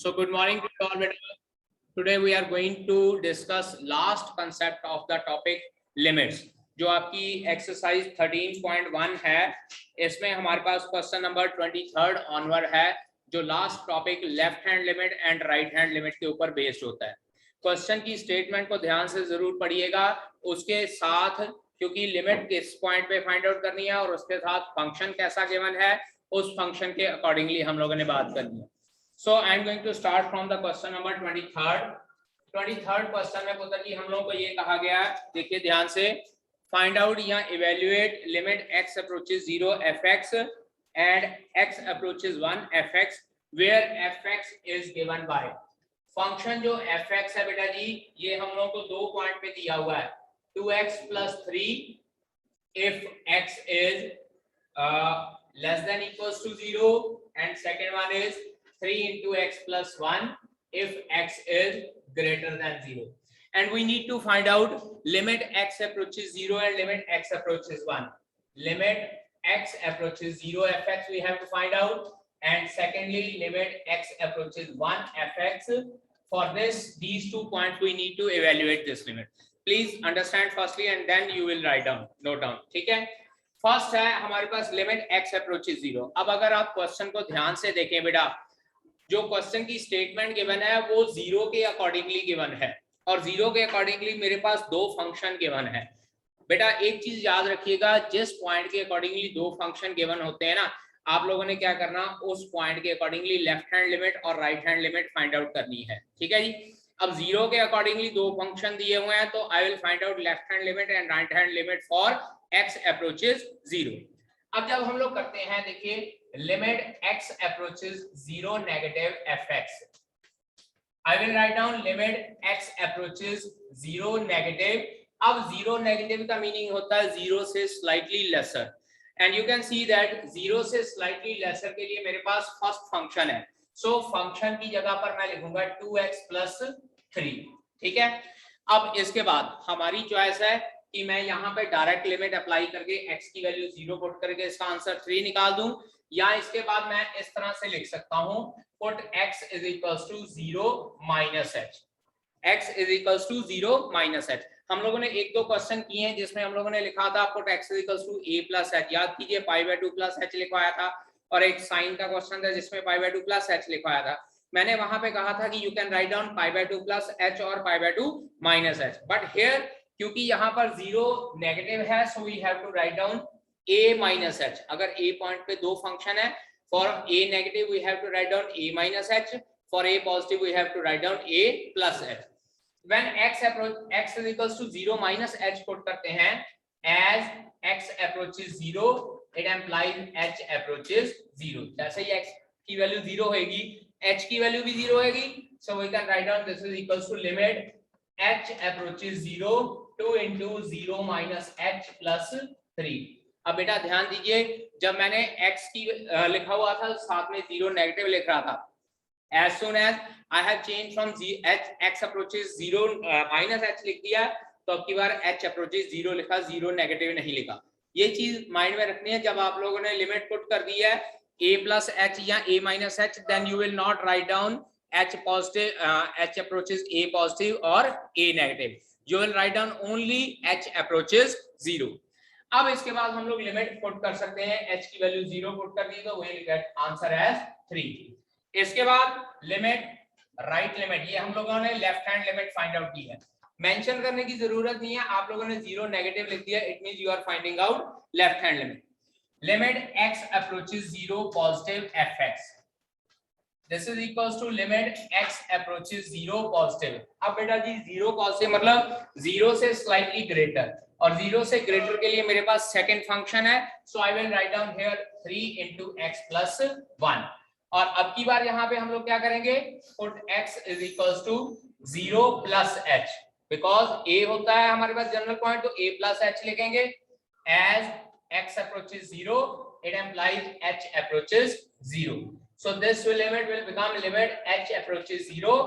So good morning to you all. Today we are going to discuss last concept of the topic limits. जो आपकी exercise 13.1 है, इसमें हमारे पास question number 23 onward है, जो last topic left hand limit and right hand limit के ऊपर based होता है। क्वेश्चन की स्टेटमेंट को ध्यान से जरूर पढ़िएगा, उसके साथ क्योंकि लिमिट किस पॉइंट पे फाइंड आउट करनी है और उसके साथ फंक्शन कैसा गिवन है, उस फंक्शन के अकॉर्डिंगली हम लोगों ने बात करनी है। So I am going to start from the question number 23rd. 23rd question में पुत्र जी हम लोगों को ये कहा गया है, देखिए ध्यान से, फाइंड आउट या evaluate limit x approaches 0 fx and x approaches 1 fx where fx is given by function जो fx है बेटा जी, ये हम लोगों को दो पॉइंट पे दिया हुआ है, 2x plus 3 if x is less than equals to 0 and second one is 3 into x plus 1 if x is greater than 0, and we need to find out limit x approaches 0 and limit x approaches 1. Limit x approaches 0 fx we have to find out, and secondly limit x approaches 1 fx. For this, these 2 points we need to evaluate this limit. Please understand firstly and then you will write down, note down, ठीक है। First है हमारे पास limit x approaches 0। अब अगर आप question को ध्यान से देखें बेटा, जो क्वेश्चन की स्टेटमेंट गिवन है वो 0 के अकॉर्डिंगली गिवन है, और 0 के अकॉर्डिंगली मेरे पास दो फंक्शन गिवन है। बेटा एक चीज याद रखिएगा, जिस पॉइंट के अकॉर्डिंगली दो फंक्शन गिवन होते हैं ना, आप लोगों ने क्या करना, उस पॉइंट के अकॉर्डिंगली लेफ्ट हैंड लिमिट और right hand limit find out करनी है, ठीक है जी। अब 0 के अकॉर्डिंगली दो फंक्शन दिए हुए हैं, तो I will find out left hand limit and right hand limit for x approaches 0। अब जब हम लोग करते हैं, देखिए limit x approaches 0 negative fx, I will write down limit x approaches 0 negative। अब 0 negative का मीनिंग होता है 0 से slightly lesser, and you can see that 0 से slightly lesser के लिए मेरे पास फर्स्ट फंक्शन है, so फंक्शन की जगह पर मैं लिखूंगा 2x plus 3, ठीक है। अब इसके बाद हमारी चॉइस है कि मैं यहाँ पे डायरेक्ट लिमिट अप्लाई करके x की वैल्यू 0 पुट करके इसका आंसर 3 निकाल दूं, या इसके बाद मैं इस तरह से लिख सकता हूं, put x is equals to 0 minus h, x is equals to 0 minus h। हम लोगों ने एक दो क्वेश्चन किए हैं जिसमें हम लोगों ने लिखा था put x is equals to a plus h, याद कीजिए पाई बाय 2 प्लस h लिखवाया था, और एक साइन का क्वेश्चन था जिसमें पाई बाय 2 प्लस h लिखवाया था। मैंने वहां पे कहा था कि you can write down pi by 2 plus h और pi by 2 minus h, but here क्योंकि यहाँ पर 0 नेगेटिव है, so we have to write down a minus h। अगर a पॉइंट पे दो फंक्शन है, for a negative we have to write down a minus h, for a positive we have to write down a plus h। when x is equals to 0 minus h put करते हैं, as x approaches 0 it implies h approaches 0। जैसे ही x की value 0 होगी, h की value भी 0 होगी, so we can write down this is equals to limit h approaches 0 2 into 0 minus h plus 3। अब बेटा ध्यान दीजिए, जब मैंने x की लिखा हुआ था साथ में 0 नेगेटिव लिख रहा था, as soon as I have changed from x approaches 0 minus h लिख दिया, तो अब की बार h approaches 0 लिखा, 0 नेगेटिव नहीं लिखा। ये चीज माइंड में रखनी है, जब आप लोगों ने लिमिट पुट कर दी है a plus h या a minus h, then you will not write down h positive, h approaches a positive or a negative, you will write down only h approaches 0। अब इसके बाद हम लोग लिमिट पुट कर सकते हैं, h की वैल्यू 0 पुट कर दी तो we will get answer as 3। इसके बाद लिमिट राइट लिमिट, ये हम लोगों ने left hand limit find out की है, मेंशन करने की जरूरत नहीं है, आप लोगों ने 0 नेगेटिव लिख दिया, it means you are finding out left hand limit. Limit x approaches 0 positive fx, this is equals to limit x approaches 0 positive। अब बेटा जी 0 पॉजिटिव मतलब 0 से स्लाइटली ग्रेटर, और 0 से ग्रेटर के लिए मेरे पास सेकंड फंक्शन है, so I will write down here 3 into x plus 1। और अब की बार यहाँ पे हम लोग क्या करेंगे, put x is equals to 0 plus h, because a होता है हमारे पास जनरल पॉइंट, तो a plus h लिखेंगे। as x approaches 0 it implies h approaches 0, so this limit will become limit h approaches 0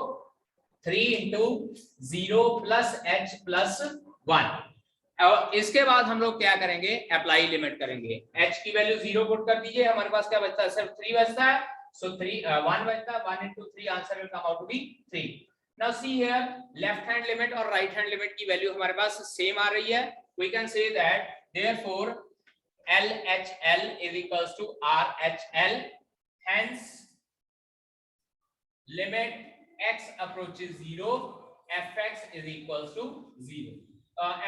3 into 0 plus h plus 1। और इसके बाद हम लोग क्या करेंगे, अप्लाई लिमिट करेंगे, h की वैल्यू 0 पुट कर दीजिए, हमारे पास क्या बचता है, सिर्फ 3 बचता है, So 1 बचता, 1 into 3 answer will come out to be 3. Now see here, left hand limit और right hand limit की वैल्यू हमारे पास सेम आ रही है. We can say that therefore LHL is equals to RHL. Hence limit x approaches 0, fx is equals to 0.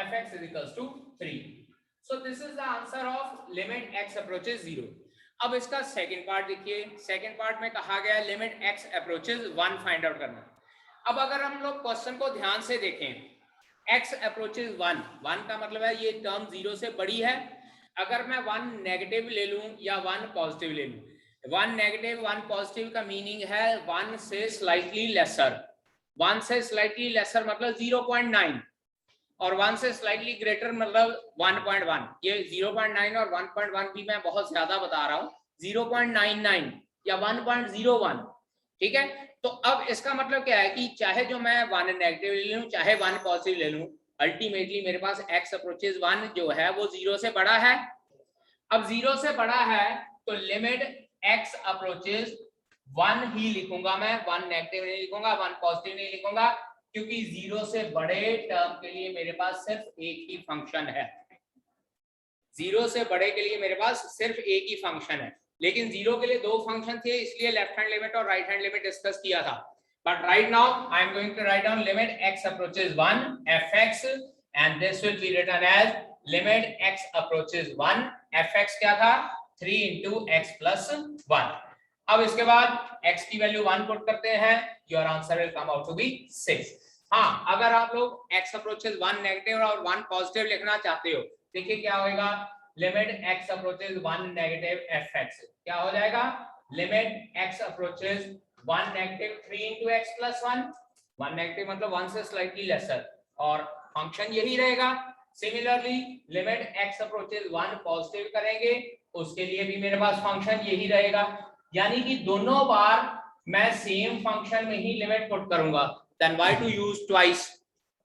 Fx is equals to 3. So this is the answer of limit x approaches 0. अब इसका second part देखिए. Second part में कहा गया limit x approaches 1 find out करना. अब अगर हम लोग क्वेश्चन को ध्यान से देखें, x approaches 1, 1 का मतलब है ये टर्म 0 से बड़ी है. अगर मैं 1 नेगेटिव ले लूं या 1 पॉजिटिव ले लूं, 1 नेगेटिव 1 पॉजिटिव का मीनिंग है 1 से स्लाइटली लेसर. 1 से स्लाइटली लेसर मतलब 0.9 और 1 से स्लाइटली ग्रेटर मतलब 1.1. ये 0.9 और 1.1 भी मैं बहुत ज्यादा बता रहा हूँ. 0.99 या 1.01. ठीक है. तो अब इसका मतलब क्या है कि चाहे जो मैं 1 नेगेटिव ले लूं चाहे 1 पॉजिटिव ले लूं, अल्टीमेटली मेरे पास x अप्रोचेस 1 जो है वो 0 से बड़ा है. अब 0 से बड़ा है तो लिमिट x अप्रोचेस 1 ही लिखूंगा मैं. 1 नेगेटिव नहीं लिखूंगा, 1 पॉजिटिव नहीं लिखूंगा, क्योंकि 0 से बड़े टर्म के लिए मेरे पास सिर्फ एक ही फंक्शन है. 0 से बड़े के लिए मेरे पास सिर्फ एक ही फंक्शन है. लेकिन 0 के लिए 2 फंक्शन थे, इसलिए लेफ्ट हैंड लिमिट और राइट हैंड लिमिट डिस्कस किया था. But right now I am going to write down limit x approaches 1 fx and this will be written as limit x approaches 1 fx क्या था 3 into x plus 1. अब इसके बाद x की value 1 put करते हैं, your answer will come out to be 6. हाँ, अगर आप लोग x अप्रोचेस 1 नेगेटिव और 1 पॉजिटिव लिखना चाहते हो, देखिए क्या होगा. Limit x approaches 1 negative fx क्या हो जाएगा. Limit x approaches 1 negative 3 into x plus 1. 1 negative मतलब 1 से स्लाइटली लेसर और फंक्शन यही रहेगा. Similarly limit x approaches 1 positive करेंगे, उसके लिए भी मेरे पास फंक्शन यही रहेगा. यानी कि दोनों बार मैं सेम फंक्शन में ही लिमिट पुट करूंगा. Then why to use twice.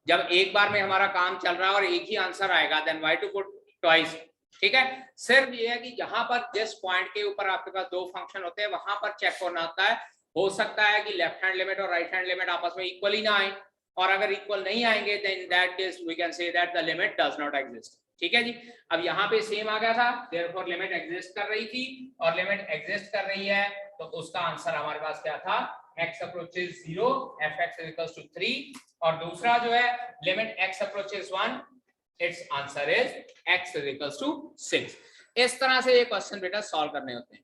जब एक बार में हमारा काम चल रहा है और एक ही आंसर आएगा, then why to put twice. ठीक है. सिर्फ ये है कि जहां पर जिस पॉइंट के ऊपर आपके पास 2 फंक्शन होते हैं वहां पर चेक होना होता है. हो सकता है कि लेफ्ट हैंड लिमिट और राइट हैंड लिमिट आपस में इक्वल ही ना आए, और अगर इक्वल नहीं आएंगे then in that case we can say that the limit does not exist. ठीक है जी. अब यहाँ पे सेम आ गया था, देयरफॉर लिमिट एग्जिस्ट कर रही थी और लिमिट एग्जिस्ट कर रही है, तो उसका आंसर हमारे पास क्या था x approaches 0 fx is equals to 3. और दूसरा जो है limit x approaches 1, it's answer is x is equals to 6. इस तरह से ये क्वेश्चन बेटा सॉल्व करने होते हैं.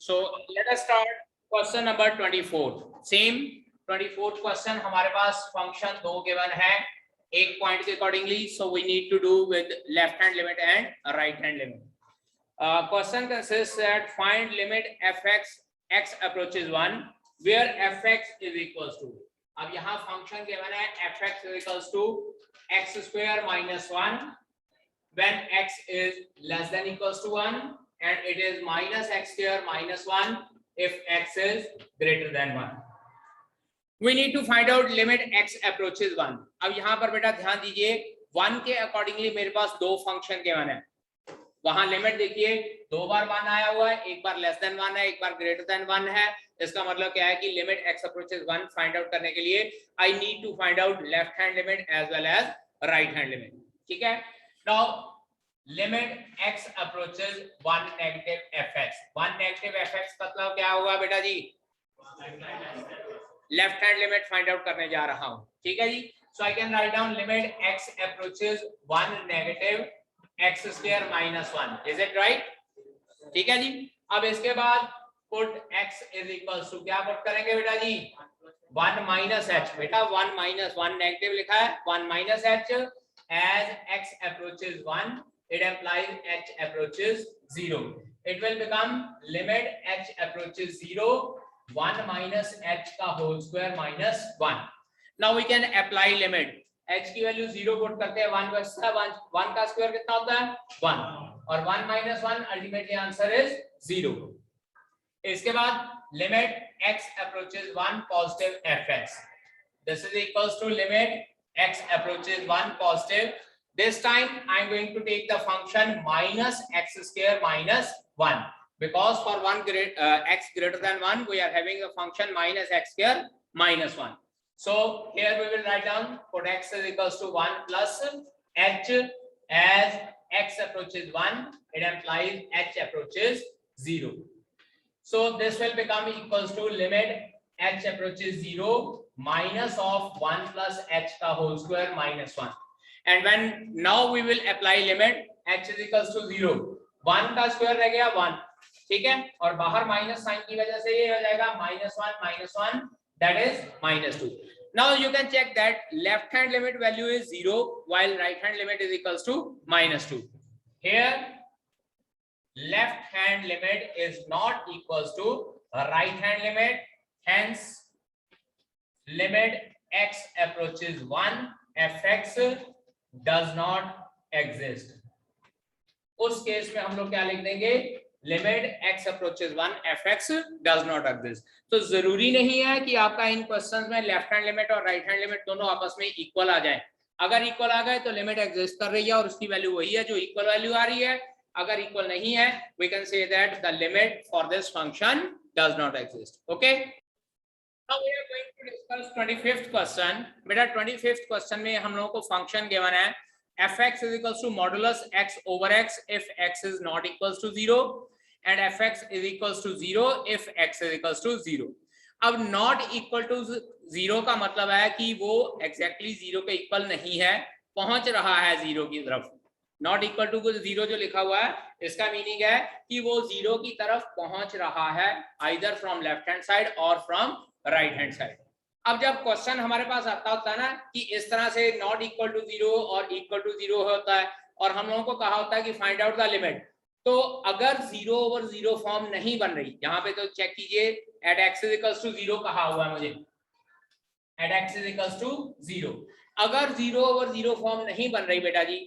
So let us start question number 24. Same 24th question हमारे पास फंक्शन 2 गिवन है एक पॉइंट के accordingly, so we need to do with left hand limit and right hand limit. Question consist that find limit fx x approaches 1 where fx is equals to. अब यहाँ function given है fx is equals to x square minus 1 when x is less than equals to 1, and it is minus x square minus 1 if x is greater than 1. We need to find out limit x approaches 1. अब यहाँ पर बेटा ध्यान दीजिए, 1 के accordingly मेरे पास 2 function given है. वहां लिमिट देखिए 2 बार 1 आया हुआ है, एक बार लेस देन 1 है, एक बार ग्रेटर देन 1 है. इसका मतलब क्या है कि limit x approaches 1 find out करने के लिए I need to find out left hand limit as well as right hand limit. ठीक है. Now limit x approaches 1 negative fx. 1 negative fx मतलब क्या होगा बेटा जी, left hand limit find out करने जा रहा हूं. ठीक है जी. So I can write down limit x approaches 1 negative x square minus 1. Is it right? ठीक है जी. अब इसके बाद put x is equals to क्या पुट करेंगे बेटा जी 1 minus h. बेटा 1 minus 1 नेगेटिव लिखा है, 1 minus h. As x approaches 1 it implies h approaches 0. It will become limit h approaches 0 1 minus h का whole square minus 1. Now we can apply limit. h की value 0 put करते हैं, 1 बचता है, 1 का स्क्वायर कितना होता है 1, और 1 minus 1 अल्टीमेटली आंसर इज 0. इसके बाद limit x approaches 1 positive fx. This is equals to limit x approaches 1 positive. This time I am going to take the function minus x square minus 1, because for x greater than 1 we are having the function minus x square minus 1. So here we will write down put x is equals to 1 plus h. As x approaches 1, it implies h approaches 0. So this will become equals to limit h approaches 0 minus of 1 plus h ka whole square minus 1. And when now we will apply limit h is equals to 0, 1 का square रह गया 1, ठीक है, और बाहर minus sign की वजह से ये हो जाएगा -1 that is -2. Now you can check that left hand limit value is 0 while right hand limit is equals to -2. Here left hand limit is not equals to right hand limit, hence limit x approaches 1 fx does not exist. उस case में हम लोग क्या लिख देंगे, limit x approaches 1 fx does not exist. तो जरूरी नहीं है कि आपका इन क्वेश्चंस में लेफ्ट हैंड लिमिट और राइट हैंड लिमिट दोनों आपस में इक्वल आ जाए. अगर इक्वल आ गए तो लिमिट एग्जिस्ट कर रही है और उसकी वैल्यू वही है जो इक्वल वैल्यू आ रही है. अगर इक्वल नहीं है we can say that the limit for this function does not exist. Okay, now we are going to discuss 25th question. बेटा 25th क्वेश्चन में हम लोगों को फंक्शन गिवन है fx is equals to modulus x over x if x is not equals to 0 and fx is equals to 0 if x is equals to 0. अब not equal to 0 का मतलब है कि वो exactly 0 के इक्वल नहीं है, पहुंच रहा है 0 की तरफ. नॉट इक्वल टू 0 जो लिखा हुआ है इसका मीनिंग है कि वो 0 की तरफ पहुंच रहा है either from left hand side और फ्रॉम राइट हैंड साइड. अब जब क्वेश्चन हमारे पास आता होता है ना कि इस तरह से नॉट इक्वल टू 0 और इक्वल टू 0 होता है और हम लोगों को कहा होता है कि फाइंड आउट द लिमिट, तो अगर 0 ओवर 0 फॉर्म नहीं बन रही, यहाँ पे तो चेक कीजिए at x is equals to 0 कहा हुआ है मुझे, at x is equals to 0. अगर 0 ओवर 0 फॉर्म नहीं बन रही बेटा जी,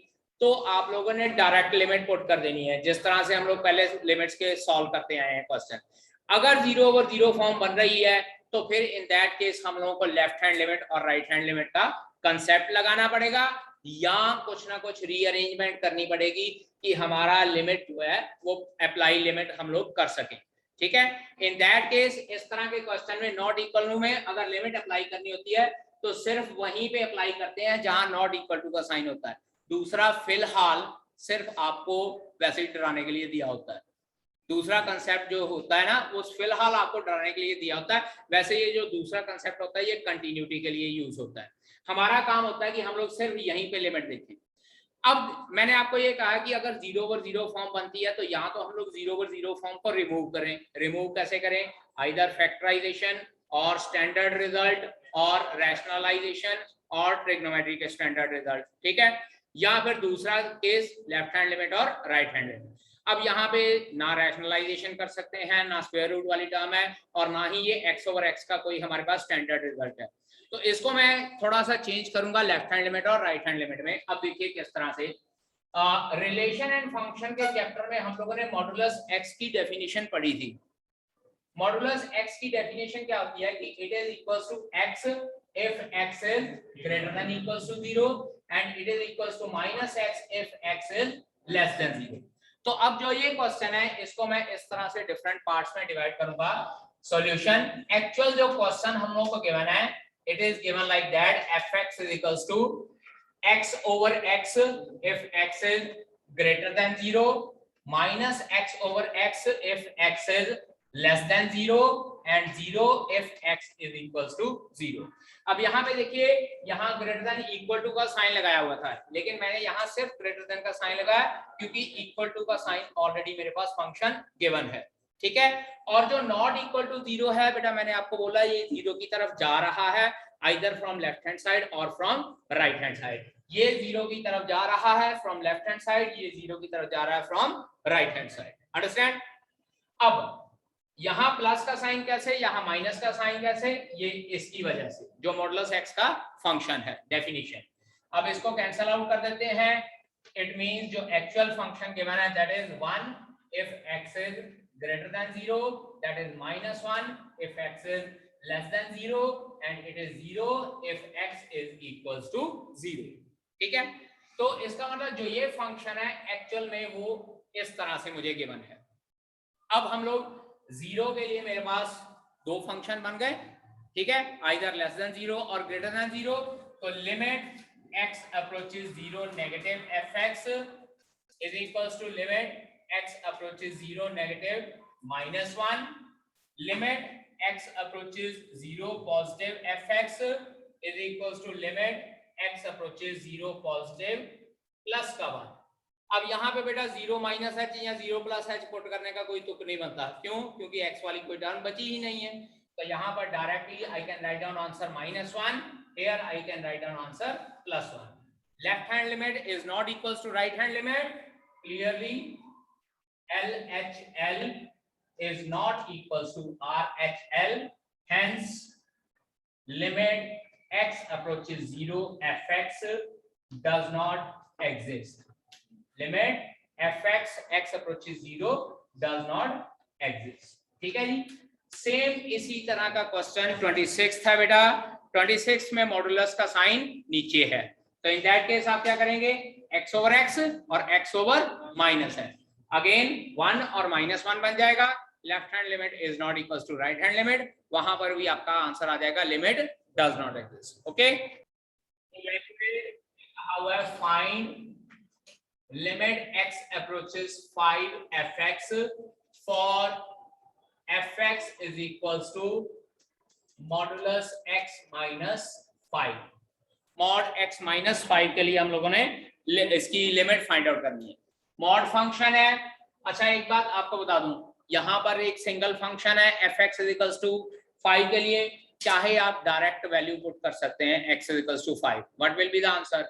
तो आप लोगों ने डायरेक्ट लिमिट पुट कर देनी है, जिस तरह से हम लोग पहले लिमिट्स के सॉल्व करते आए हैं क्वेश्चन. अगर 0 ओवर 0 फॉर्म बन रही है तो फिर इन दैट केस हम लोगों को लेफ्ट हैंड लिमिट और राइट हैंड लिमिट का कंसेप्ट लगाना पड़ेगा या कुछ ना कुछ रीअरेंजमेंट करनी पड़ेगी कि हमारा लिमिट जो है वो अप्लाई लिमिट हम लोग कर सकें. ठीक है, इन दैट केस इस तरह के क्वेश्चन में नॉट इक्वल टू में अगर लिमिट अप्लाई करनी होती है तो सिर्फ वहीं पे अप्लाई करते हैं जहां नॉट इक्वल टू का साइन होता है. दूसरा फिलहाल सिर्फ आपको वैसे ही डराने के लिए दिया होता है. दूसरा कंसेप्ट जो होता है ना वो फिलहाल आपको डराने के लिए दिया होता है. वैसे ये जो दूसरा कंसेप्ट होता है ये कंटिन्यूटी के लिए यूज होता है. हमारा काम होता है कि हम लोग सिर्फ यहीं पे लिमिट देखें. अब मैंने आपको ये कहा कि अगर 0 ओवर 0 फॉर्म बनती है तो यहाँ तो हम लोग 0 ओवर 0 फॉर्म को रिमूव करें. रिमूव कैसे करें? आइदर फैक्टराइजेशन और स्टैंडर्ड रिजल्ट और रैशनलाइजेशन और ट्रिग्नोमेट्री के स्टैंडर्ड रिजल्ट. ठीक है, या फिर दूसरा केस लेफ्ट हैंड लिमिट और राइट हैंड लिमिट. अब यहाँ पे ना रैशनलाइजेशन कर सकते हैं, ना स्क्वायर रूट वाली टर्म है और ना ही ये x ओवर x का कोई हमारे पास स्टैंडर्ड रिजल्ट है. तो इसको मैं थोड़ा सा चेंज करूंगा लेफ्ट हैंड लिमिट और राइट हैंड लिमिट में. अब देखिए किस तरह से रिलेशन एंड फंक्शन के चैप्टर में हम लोगों ने मॉडुलस x की डेफिनेशन पढ़ी थी. मॉडुलस x की डेफिनेशन क्या होती है कि it is equals to x if x is greater than equals to 0 and it is equals to minus x if x is less than 0. तो अब जो ये क्वेश्चन है इसको मैं इस तरह से डिफरेंट पार्ट्स में डिवाइड करूंगा. सॉल्यूशन, एक्चुअल जो क्वेश्चन हम लोगों को गिवन है it is given like that fx is equals to x over x if x is greater than 0 minus x over x if x is less than 0 and 0 if x is equals to 0. अब यहाँ पे देखिए यहाँ greater than equal to का sign लगाया हुआ था, लेकिन मैंने यहाँ सिर्फ ग्रेटर देन का साइन लगाया क्योंकि इक्वल टू का साइन ऑलरेडी मेरे पास फंक्शन गिवन है. ठीक है, और जो नॉट इक्वल टू 0 है बेटा मैंने आपको बोला ये 0 की तरफ जा रहा है either from left hand side और फ्रॉम राइट हैंड साइड. ये 0 की तरफ जा रहा है फ्रॉम लेफ्ट हैंड साइड, ये 0 की तरफ जा रहा है from right hand side. Understand? अब यहाँ प्लस का साइन कैसे, यहाँ माइनस का साइन कैसे, ये इसकी वजह से जो मॉडुलस x का फंक्शन है डेफिनेशन. अब इसको कैंसिल आउट कर देते हैं. इट मींस जो एक्चुअल फंक्शन गिवन है that is 1 if x is greater than 0, that is -1 if x is less than 0 and it is 0 if x is equals to 0. ठीक है, तो इसका मतलब जो ये फंक्शन है एक्चुअल में वो इस तरह से मुझे गिवन है. अब हम लोग जीरो के लिए मेरे पास दो फंक्शन बन गए, ठीक है, आइदर लेस देन जीरो और ग्रेटर देन जीरो। तो limit x approaches zero negative fx is equals to limit x approaches zero negative -1, limit x approaches zero positive fx is equals to limit x approaches zero positive +1। अब यहाँ पे बेटा zero minus h या zero plus h put करने का कोई तुक नहीं बनता, क्यों? क्योंकि एक्स वाली कोई टर्म बची ही नहीं है। तो यहाँ पर directly I can write down answer -1, here I can write down answer +1। Left hand limit is not equals to right hand limit, clearly LHL is not equals to RHL, hence limit x approaches 0 fx does not exist. Limit fx x approaches 0 does not exist। ठीक है जी। Same इसी तरह का question 26 था बेटा। 26 में modulus का sign नीचे है, तो इन दैट केस आप क्या करेंगे, x ओवर x और x ओवर माइनस है, अगेन 1 और -1 बन जाएगा। Left hand limit is not equal to right hand limit, वहां पर भी आपका आंसर आ जाएगा limit does not exist. Okay, find limit x approaches 5 fx for fx is equals to modulus x minus 5। mod x minus 5 के लिए हम लोगों ने इसकी लिमिट फाइंड आउट करनी है। मॉड फंक्शन है। अच्छा एक बात आपको बता दूं, यहाँ पर एक सिंगल फंक्शन है fx is equals to 5 के लिए, चाहे आप डायरेक्ट वैल्यू पुट कर सकते हैं x is equals to 5, what will be the answer,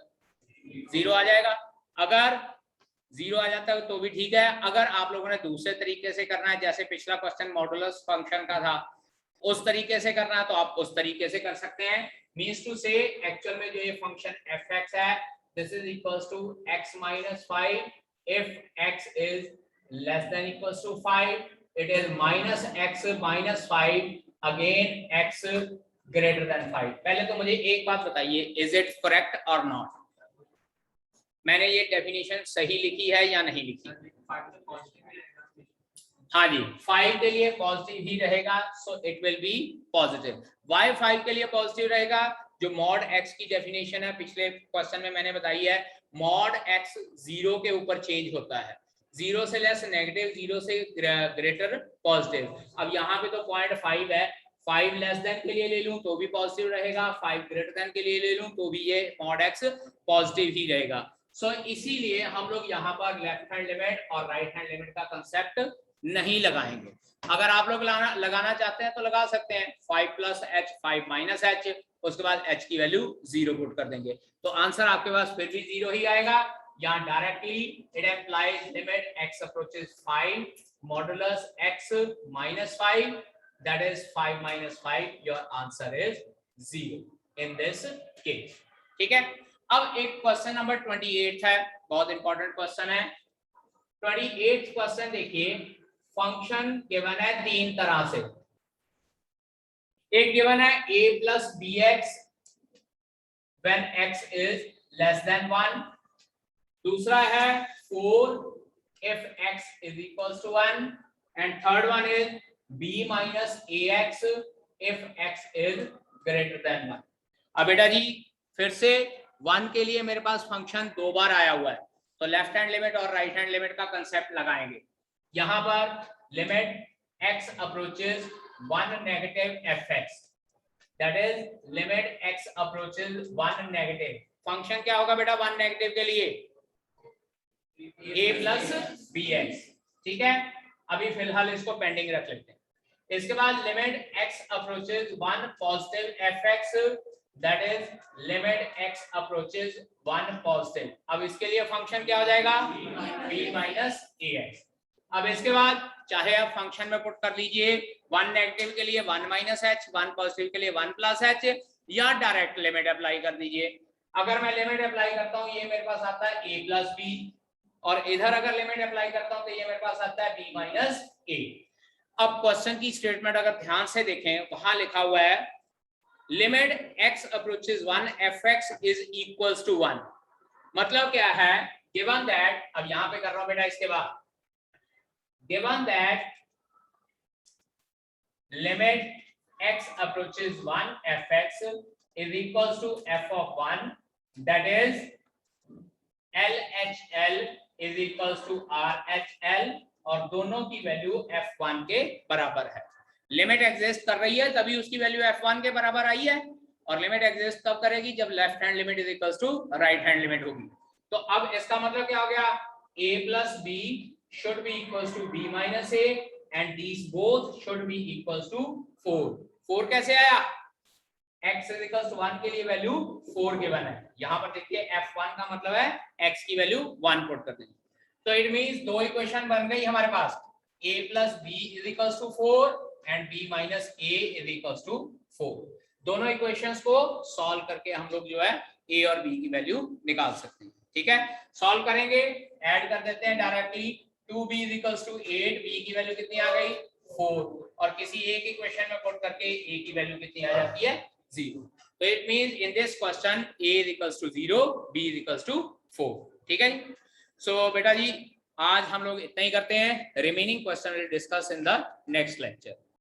0 आ जाएगा। अगर 0 आ जाता है तो भी ठीक है, अगर आप लोगों ने दूसरे तरीके से करना है, जैसे पिछला क्वेश्चन मॉडुलस फंक्शन का था, उस तरीके से करना है तो आप उस तरीके से कर सकते हैं। मींस टू से एक्चुअल में जो ये फंक्शन fx है, this is equals to x minus 5 if x is less than equals to 5, it is minus x minus 5 again x greater than 5। पहले तो मुझे एक बात बताइए, इज इट करेक्ट और नॉट? मैंने ये डेफिनेशन सही लिखी है या नहीं लिखी? हाँ जी, 5 के लिए पॉजिटिव ही रहेगा, so it will be positive. Why 5 के लिए पॉजिटिव रहेगा? जो मॉड x की डेफिनेशन है पिछले क्वेश्चन में मैंने बताई है, मॉड x 0 के ऊपर चेंज होता है, 0 से लेस नेगेटिव, 0 से ग्रेटर पॉजिटिव। अब यहाँ पे तो 0.5 है, 5 लेस देन के लिए ले लूं तो भी पॉजिटिव रहेगा, 5 ग्रेटर देन के लिए ले लूं तो भी ये मॉड x पॉजिटिव ही रहेगा। सो इसीलिए हम लोग यहाँ पर लेफ्ट हैंड लिमिट और राइट हैंड लिमिट का कंसेप्ट नहीं लगाएंगे। अगर आप लोग लगाना चाहते हैं तो लगा सकते हैं 5 प्लस एच 5 माइनस एच, उसके बाद h की वैल्यू 0 पुट कर देंगे, तो आंसर आपके पास फिर भी 0 ही आएगा। यहाँ directly it implies limit x approaches 5 modulus x minus 5, that is 5 minus 5, your answer is 0 in this case। ठीक है। अब एक क्वेश्चन नंबर 28 है, बहुत इंपॉर्टेंट क्वेश्चन है। 28 क्वेश्चन देखिए, फंक्शन गिवन है तीन तरह से। एक गिवन है a plus bx when x is less than 1, दूसरा है 4 if x is equals to 1, and third one is b minus ax if x is greater than 1। अब बेटा जी फिर से 1 के लिए मेरे पास फंक्शन दो बार आया हुआ है, तो लेफ्ट हैंड लिमिट और राइट हैंड लिमिट का कंसेप्ट लगाएंगे। यहां पर limit x approaches 1 negative fx, that is limit x approaches 1 negative. Function क्या होगा बेटा 1 नेगेटिव के लिए? a plus bx। ठीक है, अभी फिलहाल इसको पेंडिंग रख लेते हैं। इसके बाद limit x approaches 1 positive fx, that is limit x approaches 1 positive। अब इसके लिए फंक्शन क्या हो जाएगा? b minus ax। अब इसके बाद चाहे आप फंक्शन में पुट कर लीजिए 1 नेगेटिव के लिए 1 minus h, 1 पॉजिटिव के लिए 1 plus h, या डायरेक्ट लिमिट अप्लाई कर दीजिए। अगर मैं लिमिट अप्लाई करता हूं, ये मेरे पास आता है a plus b, और इधर अगर लिमिट अप्लाई करता हूं तो ये मेरे पास आता है b minus a। अब क्वेश्चन की स्टेटमेंट अगर ध्यान से देखें, वहां लिखा हुआ है limit x approaches 1 fx is equals to 1। मतलब क्या है? गिवन दैट, अब यहां पे कर रहा हूं बेटा, इसके बाद given that limit x approaches 1 fx is equals to f of 1, that is LHL is equals to RHL, और दोनों की वैल्यू f1 के बराबर है। लिमिट एग्जिस्ट कर रही है तभी उसकी वैल्यू f1 के बराबर आई है, और लिमिट एग्जिस्ट कब करेगी, जब left hand limit is equals to right hand limit होगी। तो अब इसका मतलब क्या हो गया, a plus b should be equals to b minus a and these both should be equals to 4। 4 कैसे आया, x is equals to 1 के लिए वैल्यू 4 गिवन है। यहाँ पर देखिए f1 का मतलब है x की वैल्यू 1 पुट कर देंगे, तो इट मींस दो इक्वेशन बन गई हमारे पास, a plus b is equals to 4 and b minus a is equals to 4। दोनों इक्वेशंस को सॉल्व करके हम लोग जो है a और b की वैल्यू निकाल सकते हैं। ठीक है, सॉल्व करेंगे, ऐड कर देते हैं directly, 2b is equals to 8, b की वैल्यू कितनी आ गई 4, और किसी एक इक्वेशन में पुट करके a की वैल्यू कितनी आ जाती है 0। तो it means in this question a is equals to 0, b is equals to 4। ठीक है, सो बेटा जी आज हम लोग इतना ही करते हैं, remaining question will discuss in the next lecture.